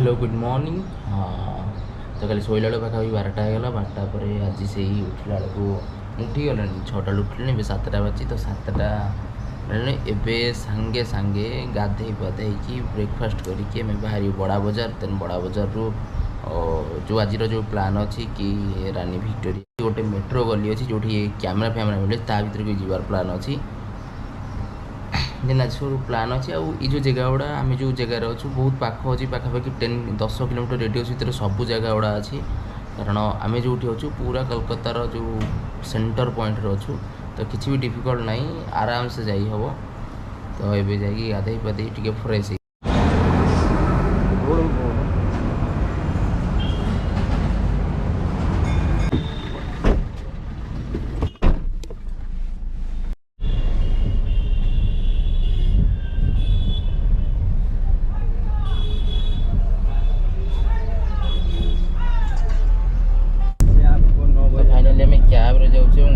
Hello good morning. हाँ तो कल शोला बेलू पाखापी 12टा होगा। 12टा पर आज से उठला बेलू उठी गला 6टा उठिले ए 7टा बाजी तो 7टा एबे सांगे सांगे गाधे पाधे ब्रेकफास्ट करके बाहर बड़ा बजार देन बड़ा बजार रू जो आज जो प्लान अच्छी कि रानी भिक्टोरिया गोटे मेट्रो गली अच्छी जो कैमेरा फैमेरा मिले ता भर को जीवार प्लान अच्छी देन आज सब प्लान अच्छे आई जो जगह गुड़ा आम जो जगार अच्छु बहुत पाख अच्छी पाखापाखि 10 किलोमीटर रेडियस भितर सब जगह गुड़ा अच्छी कारण आम जो अच्छु पूरा कोलकातार जो सेंटर पॉइंट अच्छु तो किसी भी डिफिकल्ट ना आराम से जाई हम तो ये जा गाधे पाधे टे फ्रेश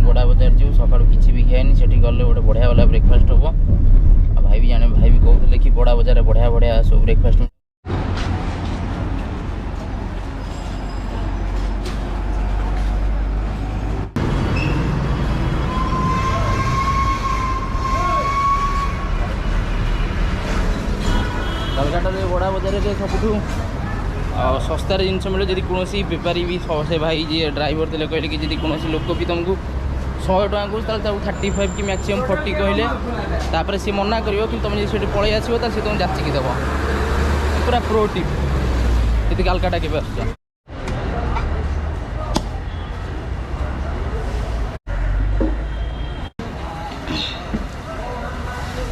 बड़ा बजार जो सका किसी भी खाएनि से गले गोटे बढ़िया वाला ब्रेकफास्ट हम आ भाई भी जाने भाई भी कहते कि बड़ा बजार बढ़िया बढ़िया सब ब्रेकफास्ट कलकाता बड़ा बजार सबुठ सस्तार जिनस मिले जब कौन बेपारी भी से भाई जी ड्राइवर थे कहले कि जब कौन लोक भी तुमको 100 टका को 35 कि मैक्सिमम 40 कहले सी मना कर कि तुम जो पलि आसो तो सी तुम जाचिकी देव पूरा प्रो टिप ये कालकाटा के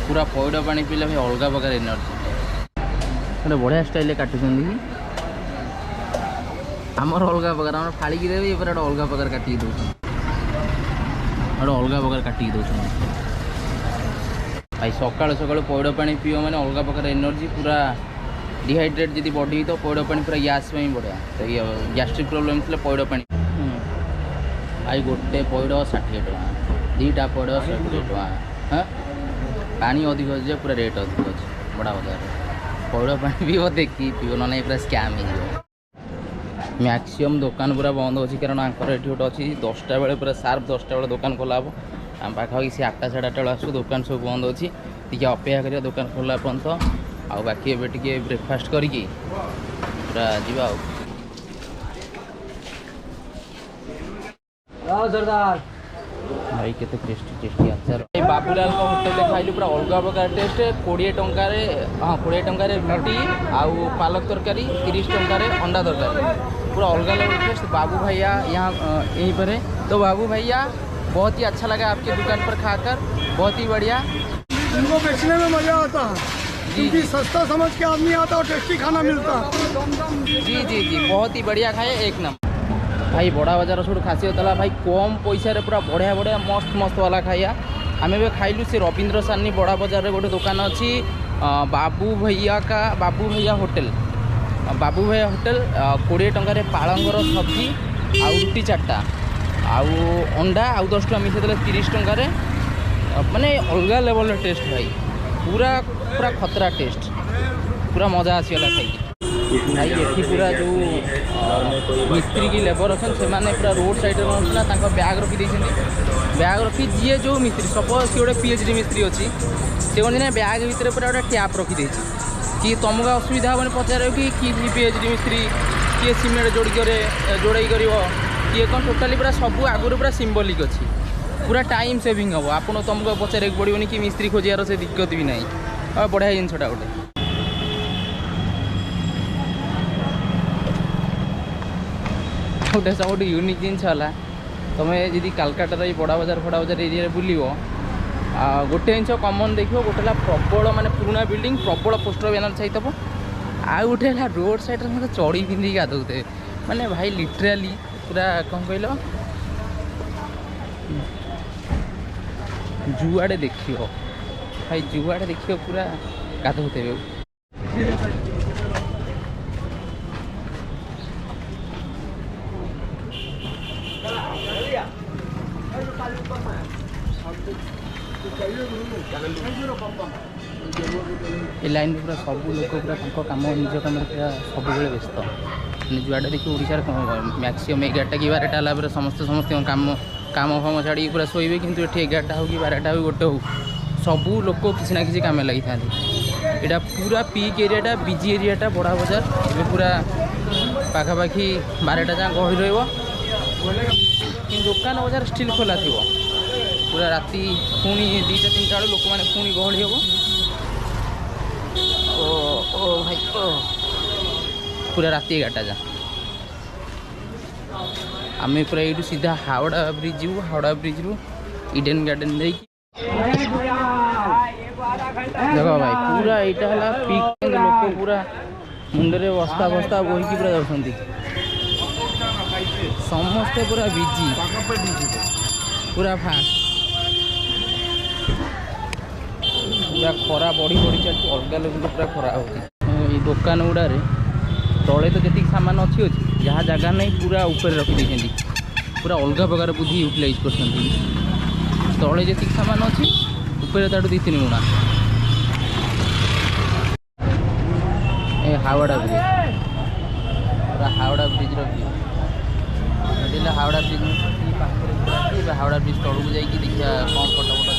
पूरा पैड़ पानी पीला भाई अलग प्रकार एनर्जी गोटे बढ़िया स्टाइल काटुं आमर अलग प्रकार आम फाड़ी देवे ये गोटे अलग प्रकार काटिक दौर गोटे अलग प्रकार काटिक दौर भाई सका सका पैड़ पानी पीओ मैंने अलग प्रकार एनर्जी पूरा डिहाइड्रेट जी बॉडी तो पैड़ पानी पूरा गैस बढ़िया तो ये गैस्ट्रिक प्रोब्लेम थे पैड़ पानी भाई गोटे पैड़ 60 टका 2टा पैड़ 60 टका हाँ पानी अधिक अच्छे पूरा रेट अधिक अच्छे बड़ा बजार पैड़ पानी पीओ देखी पीओ ना पूरा स्कैम हो मैक्सीम दुकान पूरा बंद अच्छी कारण आंकर ये गोटे अच्छी 10टा बेले पूरा सार्प 10टा बेले दुकान खोला हम आम पाखापाखि सी 8टा 8:30 बेले आसू दुकान सब बंद अच्छी टी अपेक्षा करिया दुकान खोला पर्यंत आ बाकी एबे टिके ब्रेकफास्ट करके पूरा जीवा सरदार भाई केते टेस्टी टेस्टी आचार बाबूलाल होटेल खाइलु पूरा अलग प्रकार टेस्ट 20 टंकार हाँ 20 टंकार रोटी आउ पालक तरकारी 30 टंकार अंडा तरकारी पूरा अलग अलग टेस्ट। बाबू भैया यहाँ यहीं पर है तो बाबू भैया बहुत ही अच्छा लगा आपकी दुकान पर खाकर बहुत ही बढ़िया। इनको बेचने में मज़ा आता है क्योंकि सस्ता समझ के आदमी आता और टेस्टी खाना मिलता है। जी जी जी बहुत ही बढ़िया खाए एक नंबर भाई बड़ा बजार सब खासियत है भाई कम पैसा पूरा बढ़िया बढ़िया मस्त मस्त वाला खाइया आम ए खाइलु से रवींद्र सानी बड़ा बजार गोटे दुकान अच्छी बाबू भैया होटेल 20 टंकार पालंगर सब्जी आउ रुटी 4टा आउ अंडा आउ 10 टका मिसेदे 30 टंकार माने अलग लेवल टेस्ट भाई पूरा पूरा खतरा टेस्ट पूरा मजा आसीगला खाई भाई ये पूरा जो मिस्त्री की लेबर अच्छे से पूरा रोड साइड ना ब्याग रखी ब्याग रखी जी जो मिस्त्री सपोज सी गोटे PhD मिस्त्री अच्छी से कौन ब्याग भितर पूरा गोटे टैप रखी कि तुमको असुविधा हे पचार कि PhD मिस्त्री किए सीमेंट जोड़े कर किए कौन टोटाली पूरा सब आगुरी पूरा सिम्बलिक अच्छी पूरा टाइम सेविंग हम आप तुमको पचार पड़ोनी कि मिस्त्री खोजार से दिक्कत भी ना बढ़िया जिनसा गोटे गोटे सब यूनिक जिनस है तुम्हें जी कालकाटार बड़ा बजार फड़ा बजार एरिया बुल गोटे जिन कमन देख गोटे प्रबल माने पुराना बिल्डिंग प्रबल पोस्टर बैनर छाई आउ गोटे रोड साइड में चढ़ी पिंधिक गाधोते माने भाई लिटराली पूरा कौन कहल जुआड़े देख भाई जुआड़े देख पूरा गाधोते चाहिए ए लाइन पूरा सब लोक पूरा कम निज कम पूरा सब व्यस्त जुआड़े देखिए ओडार मैक्सीम 11टा कि 12टा है समस्त काम काम फाम छाड़ी पूरा शोबे कि 11टा हो कि 12टा हो 1 हो सबू लोक किसी ना किसी कम लगी था। यहाँ पूरा पीक एरियाटा बिजी एरियाटा बड़ा बजार ये पूरा पाखापाखि 12टा जहाँ गहली रही दुकान बजार स्टिल खोला थी पूरा राति पुणी 2टा 3टा बेलू लोक मैंने पुणी गहली हम ओ भाई पूरा राति 11टा जा आम पूरा ये सीधा हावड़ा ब्रिज जीव हावड़ा ब्रिज रू इडेन गार्डन देखिए देख भाई पूरा यहाँ है पीक लोक पूरा मुंडे बस्ता बस्ता बोहीकि पूरा जाऊँ समस्ते पूरा बिजी पूरा फास्ट पूरा खरा बढ़ी बढ़ी चलती अलग लेवल पूरा खरा हो दुकान गुड़े तले तो जी सामान अच्छी अच्छी जहाँ जगह नहीं पूरा ऊपर रखी पूरा अलग प्रकार बुद्धि यूटिलाइज कर तले जी सामान अच्छी ऊपर ताठू 2-3 गुणा हावड़ा ब्रिज पूरा हावड़ा ब्रिज रही हावड़ा ब्रिज हावड़ा ब्रिज तलू जाइए देखिए कम फटो फटो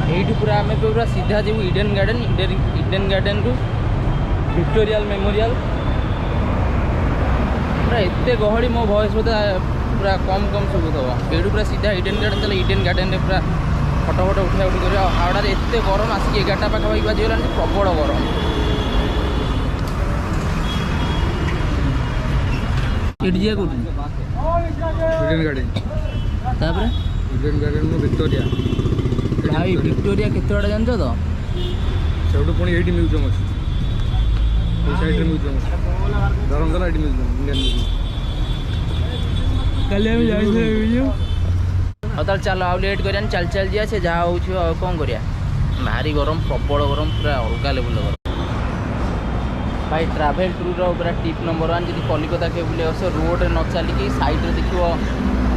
ये पूरा आम पूरा सीधा जीव इडेन गार्डन रु विक्टोरियल मेमोरियल पूरा एत गहली मो वॉइस बोधे पूरा कम शुभुव ये पूरा सीधा इडेन गार्डन चलो इडेन गार्डन में पूरा फटो फटो उठा उठी कर हावड़ा एत गरम आसिक 11टा पाखापाखि बाजिगला प्रबल गरम जी कौन Eden garden Eden garden Victoria भाई विक्टोरिया केत बड़ा जान तो सब पुणी ये म्यूजियम अच्छे साइड म्यूजियम धर्मशाला ये म्यूजियम इंडियन म्यूजियम कल चलो आउ लेट कर चल चल जा से जहाँ हो कौन करिया भारी गरम प्रबल गरम पूरा अलग लेवल गरम भाई ट्राभेल टूर पूरा टिप नंबर 1 जी कलिकता के बुले आस रोड न चलिकी साइड देखिए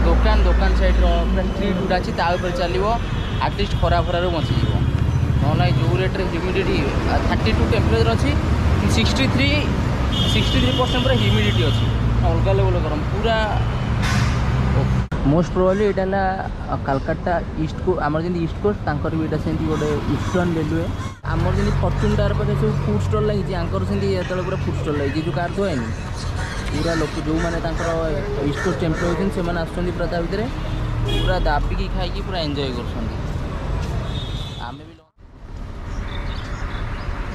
दुकान दुकान साइड पूरा स्ट्रीट गुड़ा अच्छी तापर चलो आटलिस्ट खरा खरार बचीज ना जो रेट्रे ह्यूमिडिटी 32 टेम्परेचर अच्छी 63% पूरा ह्यूमिडिटी अच्छी अलग लेवल गरम पूरा मोस्ट प्रोबाब्ली यहाँ कलकत्ता ईस्ट को आमर जमी ईस्ट कोस्ट तांकर भी से गोटे ईस्टर्न रेलवे आमर जमी फर्चून टावर पाखे सब फूड स्टल लगी आंकर से पूरा फूड स्टल लगी जो कार थोएनि पूरा लोक जो मैंने ईस्ट कोस्ट एम्प्लॉय होती से आसुँच पूरा ता भितर पूरा दाबिकी खाई पूरा एंजॉय कर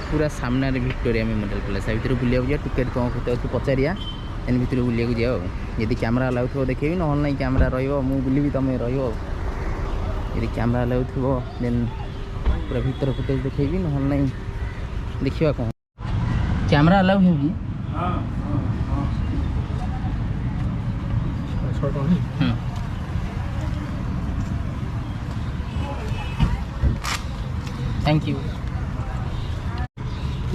पूरा सामने विक्टोरिया मेमोरियल पैलेस भितर बुलिया जा टिकेट कौन कत अच्छे पचारिया एन भितर बुलिया जाओ यदि कैमरा अलाउ थो देखेबी ना नहीं कैमरा रु बुलि तुम रही कैमरा अलाउ थो देन पूरा भीतर फुटेज देखेबी ना नहीं देखा कौन कैमरा अलाउ होगी थैंक यू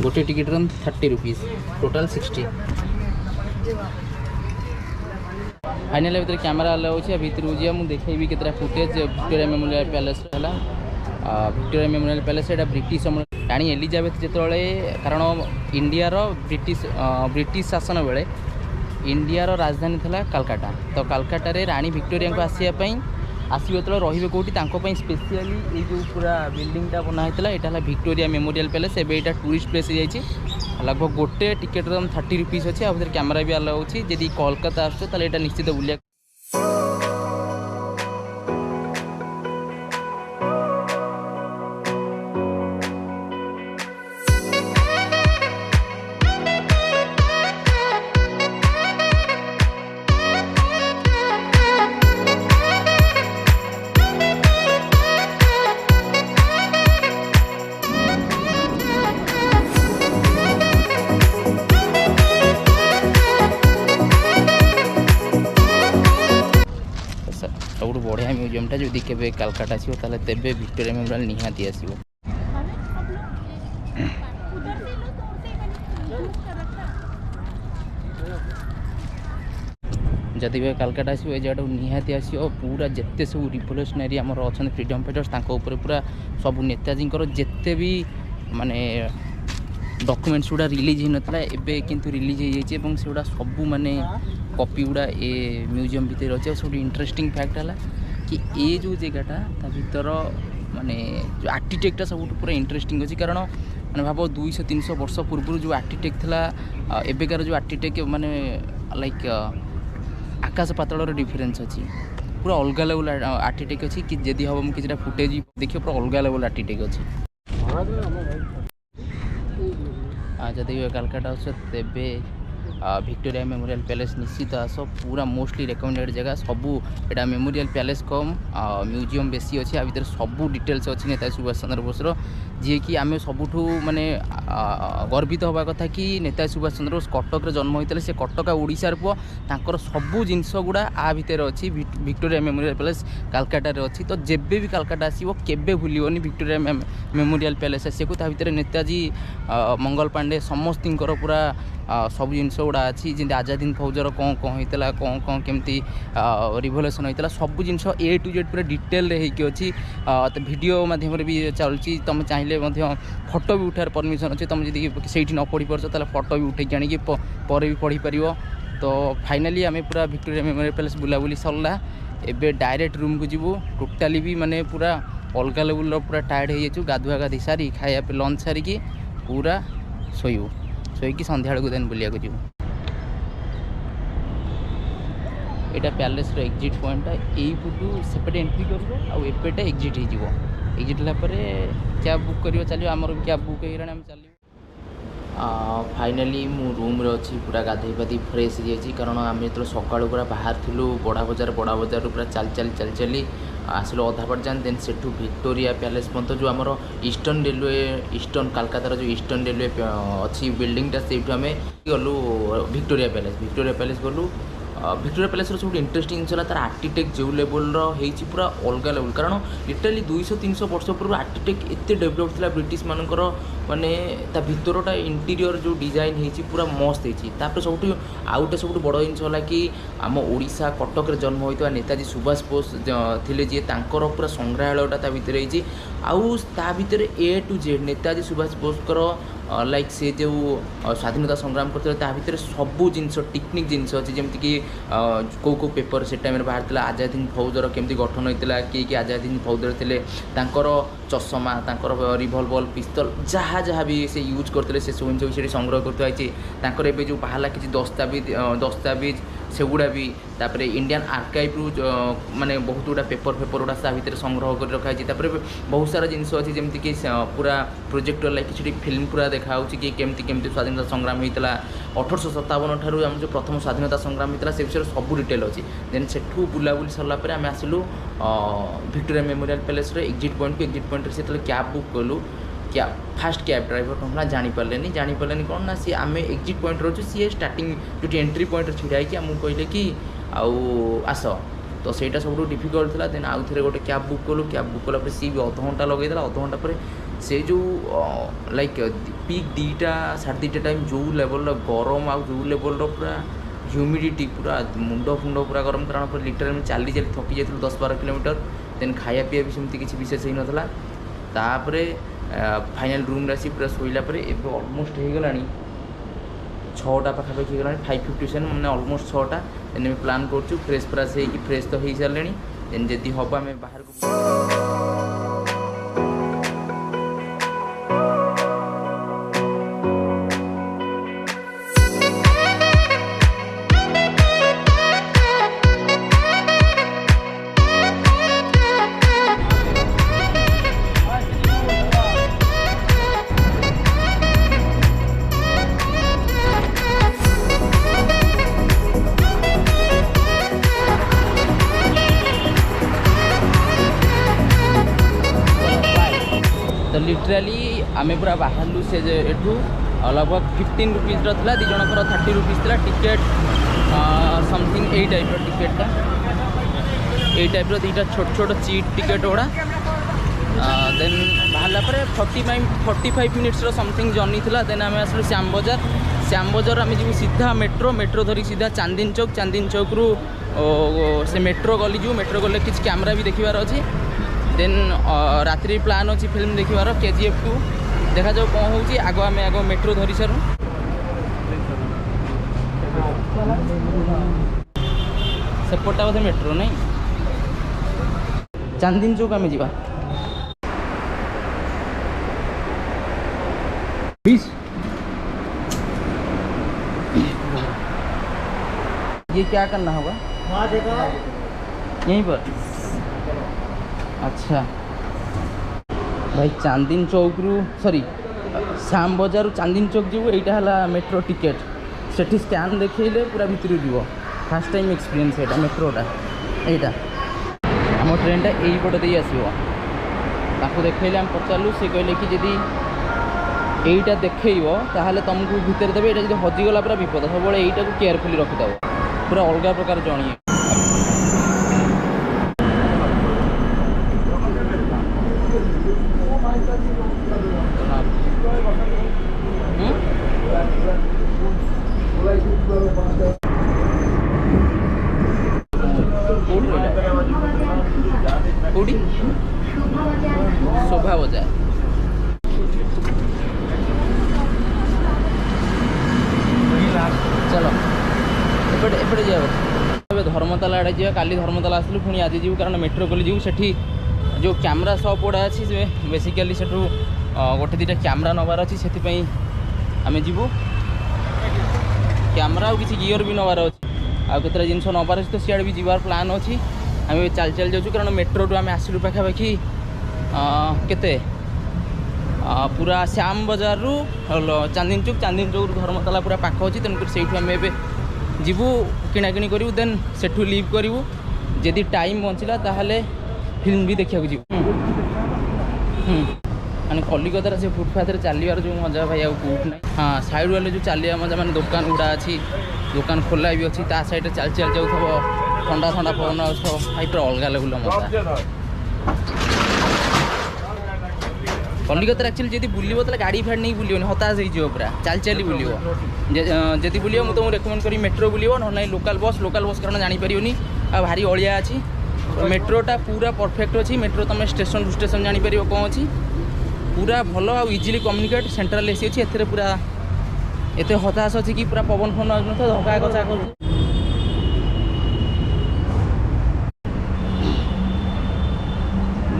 गोटे टिकेट 30 रुपीज टोटाल 60 फाइनल भीतर कैमरा अलाउ अच्छे भीतर जा मुझे देखेबी केतटा फुटेज विक्टोरिया मेमोरियल पैलेस है विक्टोरिया मेमोरियल पैलेस यहाँ ब्रिटिश राणी एलिजाबेथ जो कारण इंडिया ब्रिटिश शासन बेले इंडिया राजधानी था कलकाता तो कलकाता रे राणी विक्टोरिया को आसापी आसवे जो रे कौटी स्पेशली ये जो पूरा बिल्डिंगटा बनाई यहाँ विक्टोरिया मेमोरियल पैलेस एवं यहाँ टूरिस्ट प्लेस जाइए लगभग गोटे टिकेट 30 रुपीज अच्छे आ कैमरा भी अलाउ अच्छी जब कोलकाता आसो निश्चित बुलिया सब बढ़िया म्यूजियमटा जदि के कलकाता आसो तेरे विक्टोरिया मेमोरियल निहाती आसो जदि भी कालकाटा आसो ये जगह निहाती आसो पूरा जिते सब रिवोल्यूशनरी आमर अच्छा फ्रीडम फाइटर्स पूरा सब नेताजी जिते भी माने डॉक्यूमेंट्स गुड़ा रिलीज होता है किंतु रिलीज हो सेगुड़ा सब माने कॉपी गुड़ा ए म्यूजियम भितर अच्छे सब इंटरेस्टिंग फैक्ट है कि ये जो जगहटा भर माने जो आर्किटेक्टा सब पूरा इंटरेस्टिंग अच्छी कारण मैंने भाव 200-300 वर्ष पूर्व जो आर्किटेक्ट था एबेकार जो आर्किटेक्ट माने लाइक आकाश पातल डिफरेन्स अच्छी पूरा अलग लेवल आर्किटेक्ट अच्छी कि जदि हम मुझे किसी फुटेज देखिए पूरा अलग लेवल आर्किटेक्ट अच्छी जदि कालकाटा तेबे विक्टोरिया मेमोरियल पैलेस निश्चित आस पूरा मोस्टली रेकमेंडेड जगह सबू एटा मेमोरियल पैलेस कम म्यूजियम बेसी अच्छे आ भर सबू डिटेल्स अच्छी नेताजी सुभाष चंद्र बोस जी कि आम सबुठ माने गर्वित हवा कथा कि नेताजी सुभाष चंद्र बोस कटक जन्म होते से कटक ओडिशार पुओ तांकर सबू जिनस गुड़ा आ भितर अच्छी विक्टोरिया मेमोरियल पैलेस कालकाटा अच्छी तो जेबे भी कालकाटा आसो केबे भूलिबनी विक्टोरिया मेमोरियल पैलेस आसिया ता भितर नेताजी मंगल पांडे समस्त पूरा सब जिनस गुड़ा अच्छी जमी आजाद हिंद फौजर कौन कौन होता कौन कौन केमती रिवोल्यूशन होता सब जिनस A to Z पूरा डिटेल होती तो वीडियो माध्यम भी चलती तुम चाहिए फोटो भी उठार परमिशन अच्छे तुम जी से न पढ़ी पार्छ तो फोटो भी उठे आनिक पर भी पढ़ी पार तो फाइनाली आम पूरा विक्टोरिया मेमोरियल पैलेस बुलाबुली सरला एबे डायरेक्ट रूम को जीवु टोटाली भी माने पूरा अलग लेवल पूरा टायर्ड हो जाइए गाधुआ गाधि सारी खाया लंच सारिकी पूरा शोयु शोईकी संध्या बेलू देन बुलिया जीव यहाँ पैलेस एग्जिट पॉइंट यही पुटू सेपटे एंट्री कर एपेटा एग्जिट हो एग्जिट होगापर कैब बुक कर चलो आमर कैब बुक हो चलो फाइनाली मु रूम रे अच्छी पूरा गाधे पाधि फ्रेश हो जाइए कारण आम जो सका पूरा बाहर थी बड़ा बजार पूरा चल चली आसलु अधा बाट जान देन सेठू विक्टोरिया पैलेस पर्यंत जो आमर ईस्टर्न रेलवे ईस्टर्न कालकातार जो ईस्टर्न रेलवे अच्छी बिल्डिंगटा से आम गलु विक्टोरिया पैलेस गलु विक्टोरिया पैलेस सब इंटरेस्टिंग जिन तार आर्किटेक्ट जो लेवल रही पूरा अलग लेवल कारण लिटराली 200-300 वर्ष पूर्व आर्किटेक्ट एत डेभलप था ब्रिटिश मानकर माने ता भितरटा इंटीरियर जो डिजाइन होती पूरा मस्त होती सब आउटे सब बड़ जिन कि आम ओडिशा कटक जन्म होता नेताजी सुभाष बोस थे जी पूरा संग्रहालयटा भितर होती आउ ता भितर A to Z Netaji Subhash बोसकर लाइक से जो स्वाधीनता संग्राम करते भितर सबू जिनस टेक्निक जिनस अच्छी जमीक कौ पेपर से टाइम बाहर आजाद हिंद फौजर केमती गठन होता किए आजाद हिंद फौजर थे चषमा रिभल्वर पिस्तल जहाँ जहाँ भी से यूज करते से सब जिन संग्रह करते जो बाहर किसी दस्तावेज सेगुड़ा भी तापर इंडियन आर्काइव माने बहुत गुड़ा पेपर गुड़ा भितर संग्रह कर रखाई बहुत सारा जिनस अच्छी जमीक पूरा प्रोजेक्टर लाइक किसी फिल्म पूरा देखा कि केमती केमती स्वाधीनता संग्राम होता 1857 ठारू आम जो प्रथम स्वाधीनता संग्राम होता से विषय सब डिटेल अच्छी देन सेठू बुलाबुली सरला आम आसलु Victoria memorial palace exit point से कैब बुक कलु क्या फास्ट कैब ड्राइवर कौन ना जापारे कौन ना सी आम एग्जिट पॉइंट रोचे सी स्टार्टिंग जो एंट्री पॉइंट छिड़ा कि आमको कहले कि आस तो सहीटा सब डिफिकल्ट था देन आउ थे गोटे कैब बुक कला सी भी अध घंटा लगे अध घंटा पर से जो लाइक पीक 2टा टाइम जो लेवल गरम आ जो लेवल पूरा ह्यूमिडिटी पूरा मुंड फुंड पूरा गरम कारण पूरा लिटरली चली थकी जाइए 10-12 किलोमीटर देन खाया पीया भी सेमती किसी विशेष ही नाला तापर फाइनाल रूम आसी पूरा शोला अलमोस्ट हो गला 6टा पाखापाखि हो गला 5:57 मैंने अलमोस्ट 6टा देन प्लान कर फ्रेश फ्राश हो फ्रेश तो हो सारे देन जदि हम आम बाहर को लिटराली आम पूरा बाहरलु से एठू लगभग 15 रुपीज रहा 2 जनकर 30 रुपीज था टिकेट समथिंग यही टाइप टिकेटा यही टाइप 2टा छोट छोट चीट टिकेट गुड़ा देन बाहर 45 मिनिट्स समथिंग जर्नी था देन आम आसलु श्याम श्याम बजार आम जी सीधा मेट्रो मेट्रो धरिक सीधा चांदनी चौक रु से मेट्रो गली जो मेट्रो गले किसी कैमरा भी देखिबार अच्छी देन रात्रि प्लान अच्छी फिल्म देखिबार KGF 2 देखा जाऊ कौन होची आग मेट्रो धरी सारू सेपटा बोधे मेट्रो नहीं चांदनी चौक आम जा 20 ये क्या करना होगा यहीं पर अच्छा भाई चांदनी चौक रु सॉरी श्याम बजार चांदनी चौक जीव यहाँ है मेट्रो टिकेट सेठी स्कैन देखले पूरा भितर जीव फास्ट टाइम एक्सपीरियंस यहाँ मेट्रोटा यहाँ आम ट्रेनटा यही पटे दे आसो देखले आम पचारू सी कहले कि जदि यहीटा देखब ताहले तुमको भितर देवे यहाँ जो हजिगला पूरा विपद सब यहीटा को केयरफुली रखिदेव पूरा अलग प्रकार जणी शोभा बजार चलो एपटे जाए धर्मताला आड़े जा काली धर्मताला आसलु पुणी आज जीव कारण मेट्रो गली जीव सेठी जो कैमरा शॉप गुड़ा अच्छी बेसिकाली से गोटे दुटा कैमरा नबार अच्छी से आम जीवु कैमरा और किसी गियर भी नबार अच्छी आउ केतरा जिनस नबार अच्छी तो सियाड़े भी जीवार प्लान अच्छी आम चल चल जाऊँ कारण मेट्रो टू आम आसलु पाखापाखि केते पूरा श्याम बजार रु चांदनी चौक धर्मताला पूरा पाख अच्छी तेणुक से आम ए जीवु किणाकिणी करूँ देन सेठू लिव करूँ जदि टाइम बंचला ताहले फिल्म भी देखा जीव माने कलिकतार से फुटपाथ चलियार जो मजा भाई आउ कौट ना हाँ साइड वाले जो चलिया मजा मैंने दुकान गुड़ा अच्छी दुकान खोला भी अच्छी ता साइड चल चल जाऊ ठंडा ठंडा पवन भाई पूरा अलग लेवल मजा कलिकतार एक्चुअली जब बुलव तो गाड़ी फाड़ी नहीं बुल हताश हो पूरा चल चली बुल जदि बुल मुझे तुमको रेकमेंड करी मेट्रो बुल ना लोकाल बस कारण जापरि आ भारी अलिया अच्छी मेट्रोटा पूरा परफेक्ट अच्छी मेट्रो तुम स्टेशन टू स्टेशन जापर कौन अच्छी पूरा भल आ इजिली कम्युनिकेट सेंट्रल एसी अच्छी एथे पूरा एत हताश अच्छी कि पूरा पवन फोन धक्का कचा कर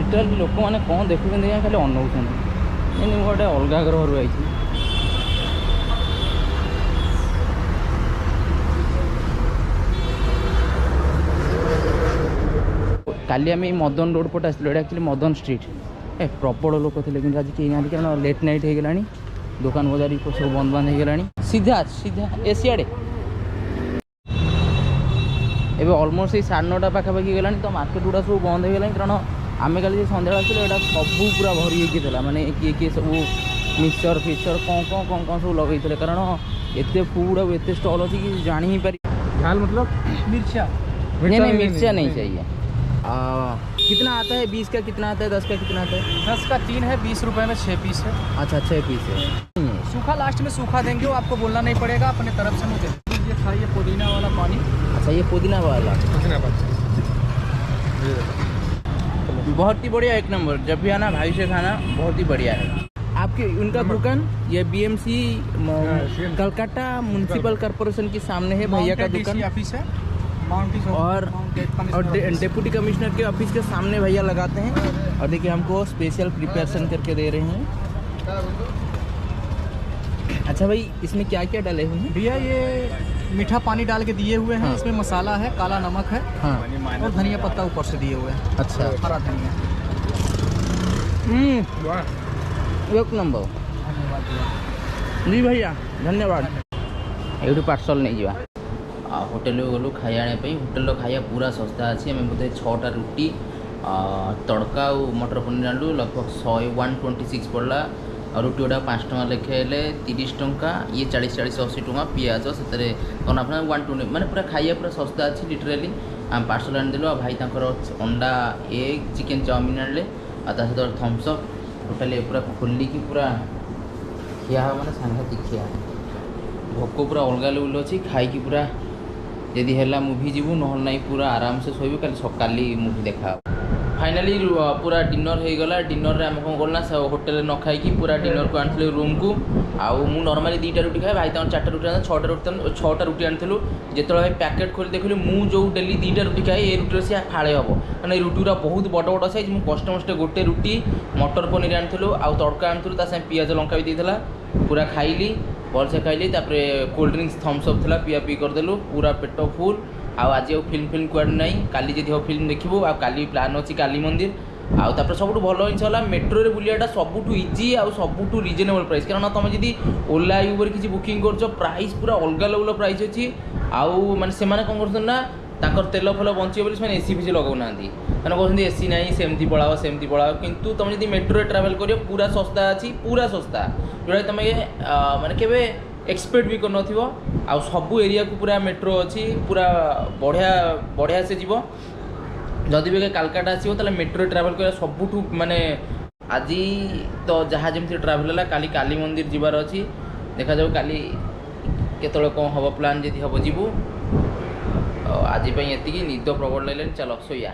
लिटराली लोक मैंने कौन देखुं खाली अनौन गोटे अलग ग्रह आई काली आम मदन रोड पटे आसलु एक्चुअली मदन स्ट्रीट ए प्रबल लोक थे कि आज कहीं ना कारण लेट नाइट हो गला दुकान बजार सब बंद बंद हो गला सीधा सीधा एसियाड़े एवं अलमोस्ट 9:30 पाखापाखि गला तो मार्केट गुड़ा सब बंद हो गला कारण आम कल सन्ध्या आसो यहाँ सब पूरा भरी होता माने किए किए सब मिक्सचर फिक्सचर कौन सब लगे कारण एत फूड और एत स्टल अच्छी कि जानी ही पारि झाल मतलब मिर्चा नहीं मिर्चा नहीं चाहिए कितना आता है 20 का कितना आता है 10 का कितना आता है 10 का 3 है 20 रुपए में 6 पीस है अच्छा 6 पीस है सूखा लास्ट में सूखा देंगे वो आपको बोलना नहीं पड़ेगा अपने तरफ से मुझे ये खाइए पुदीना वाला पानी अच्छा ये पुदीना वाला बहुत ही बढ़िया एक नंबर जब भी आना भाई से खाना बहुत ही बढ़िया है आपके उनका दुकान ये BMC कलकत्ता म्यूनसिपल कॉर्पोरेशन के सामने है भैया का दुकान ऑफिस है और डिप्टी कमिश्नर के ऑफिस के सामने भैया लगाते हैं और देखिए हमको स्पेशल प्रिपरेशन करके दे रहे हैं अच्छा भाई इसमें क्या क्या डाले हुए हैं भैया ये मीठा पानी डाल के दिए हुए हैं हाँ। इसमें मसाला है काला नमक है हाँ और धनिया पत्ता ऊपर से दिए हुए हैं अच्छा हरा धनिया एक नंबर जी भैया धन्यवाद ये पार्सल नहीं जा होटेल गलु खाया होटेल खाया पूरा सस्ता अच्छी आम बोधे 6टा रुटी तड़का और मटर पनीर आलू लगभग 126 पड़ा और रुटी गुड़ा 5 टଙ୍କା लेखे 30 टଙ୍କା ये 40-80 टଙ୍କା पियाज से अपना 120 मैंने पूरा खाया पूरा सस्ता अच्छी लिटराली आम पार्सल आनीदेलु आ भाई तर अंडा एग चिकेन चाउमिन आने सहित थम्सअप टोटाली पूरा खोलिकी पूरा खिया मैंने सांघातिक खिया भोक पूरा अलग लेवल अच्छी खाई पूरा जदि है मुवी जीवु ना ना पूरा आराम से शोबू कल सकाली मुवी देखा फाइनाली पूरा डिनर हो गला डिनर रे आम कौन कलना होटेल न खाई पूरा डिनर को आनी रूम को आउ मु नॉर्मली 2टा रुटी खाए भाई तक 4टा रुटी 6टा रुटी आनी जो भाई पैकेट खोली देखिली मु जो डेली 2टा रुटी खाए ये रुटी से फाड़े हम मैंने रुटी गुरा बहुत बड़ बड़ साइज मुझे कष्ट मष्टे गोटे रुटी मटर पनीर आनी आउ तड़का आनी साथ पियाज लंका भी देता पूरा खाइली भलसे खाइली कोल्ड ड्रिंक्स थम्सअप था पिया पी करदेलु पूरा पेट फुल आज फिल्म कुआडे ना काली जदि हम फिल्म देखू आ काली प्लान अच्छी काली मंदिर आउे सब भल जिन है मेट्रो बुलाटा सबुठ इजी आउ सबुठ रिजनेबल प्राइस कारण तुम जदि ओला यूबर किसी बुकिंग कर प्राइस पूरा अलग लेवल प्राइस अच्छी आउ माने से कौन कर तेल फल बचे बोली से एसी फेसी लगाऊना मैंने कहते एसी ना सेमती पड़ाओ किंतु तुम जब मेट्रो ट्रावेल कर पूरा सस्ता अच्छी पूरा सस्ता जोटा तुम माने केबे एक्सपेक्ट भी कर आ सबू एरिया को पूरा मेट्रो अच्छी पूरा बढ़िया बढ़िया से जीव जदि भी कालकाटा आसो तो मेट्रो ट्रावेल कर सबुठ माने आज तो जहाँ जमी ट्रावेल है काली काली मंदिर जीवार अच्छी देखा जाऊ काली केतले कौन हम प्लान जदि हम जीवु आज ये निद प्रबल लगे चलो सोया।